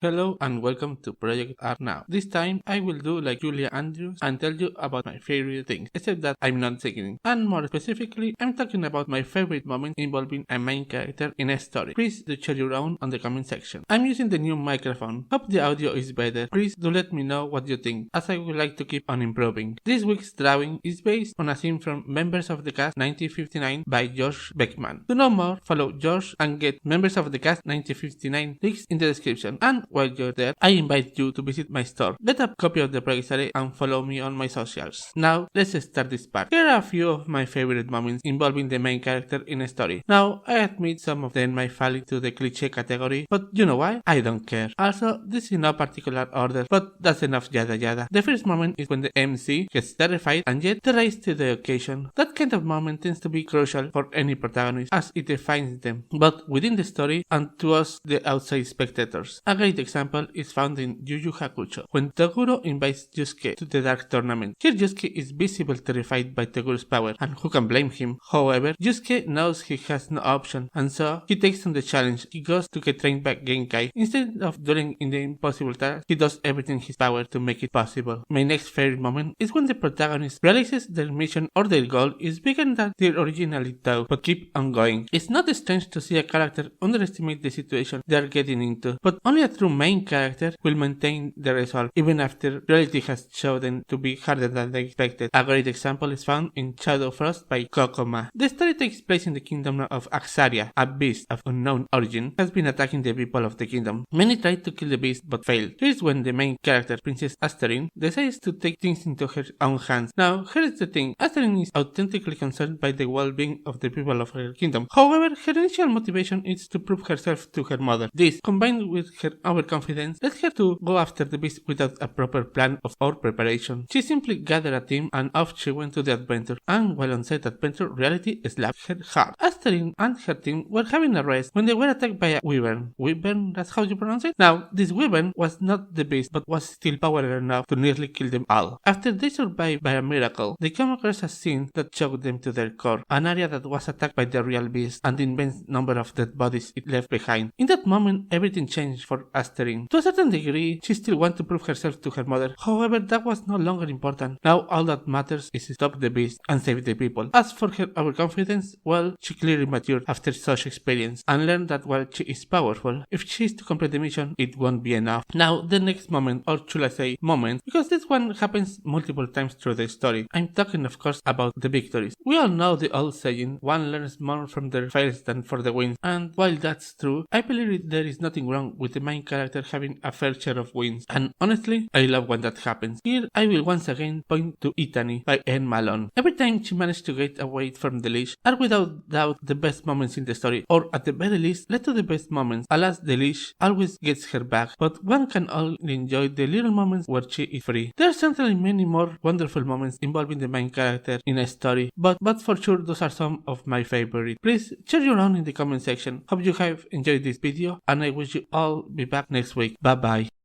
Hello and welcome to Project Art Now. This time I will do like Julia Andrews and tell you about my favorite things, except that I'm not singing. And more specifically, I'm talking about my favorite moment involving a main character in a story. Please do share your own on the comment section. I'm using the new microphone. Hope the audio is better. Please do let me know what you think, as I would like to keep on improving. This week's drawing is based on a scene from Members of the Cast 1959 by George Beckman. To know more, follow George and get Members of the Cast 1959 links in the description. And while you're there, I invite you to visit my store, get a copy of the project Sare, and follow me on my socials. Now, let's start this part. Here are a few of my favorite moments involving the main character in a story. Now, I admit some of them might fall into the cliché category, but you know why? I don't care. Also, this is in no particular order, but that's enough yada yada. The first moment is when the MC gets terrified and yet they rise to the occasion. That kind of moment tends to be crucial for any protagonist as it defines them, but within the story and to us, the outside spectators. A great example is found in Yu Yu Hakusho, when Toguro invites Yusuke to the Dark Tournament. Here Yusuke is visibly terrified by Toguro's power, and who can blame him? However, Yusuke knows he has no option, and so he takes on the challenge. He goes to get trained by Genkai. Instead of dwelling in the impossible task, he does everything in his power to make it possible. My next favorite moment is when the protagonist realizes their mission or their goal is bigger than they originally thought, but keep on going. It's not strange to see a character underestimate the situation they are getting into, but only a true main character will maintain the resolve even after reality has shown them to be harder than they expected. A great example is found in Shadow Frost by Kokoma. The story takes place in the kingdom of Axaria. A beast of unknown origin has been attacking the people of the kingdom. Many tried to kill the beast but failed. Here's when the main character, Princess Asterine, decides to take things into her own hands. Now, here's the thing. Asterine is authentically concerned by the well-being of the people of her kingdom. However, her initial motivation is to prove herself to her mother. This, combined with her overconfidence, led her to go after the beast without a proper plan or preparation. She simply gathered a team and off she went to the adventure, and while on said adventure, reality slapped her hard. Asterine and her team were having a rest when they were attacked by a wyvern. Wyvern, that's how you pronounce it? Now, this wyvern was not the beast, but was still powerful enough to nearly kill them all. After they survived by a miracle, they came across a scene that shocked them to their core, an area that was attacked by the real beast and the immense number of dead bodies it left behind. In that moment, everything changed for Asterine. To a certain degree, she still wanted to prove herself to her mother. However, that was no longer important. Now all that matters is to stop the beast and save the people. As for her overconfidence, well, she clearly matured after such experience and learned that while she is powerful, if she is to complete the mission, it won't be enough. Now, the next moment, or should I say moment, because this one happens multiple times through the story. I'm talking of course about the victories. We all know the old saying, one learns more from their fails than for the wins, and while that's true, I believe there is nothing wrong with the main character having a fair share of wins, and honestly, I love when that happens. Here, I will once again point to Italy by Anne Malone. Every time she managed to get away from the leash are without doubt the best moments in the story, or at the very least, led to the best moments. Alas, the leash always gets her back, but one can only enjoy the little moments where she is free. There are certainly many more wonderful moments involving the main character in a story, but for sure those are some of my favorites. Please share your own in the comment section. Hope you have enjoyed this video, and I wish you all be back next week. Bye bye.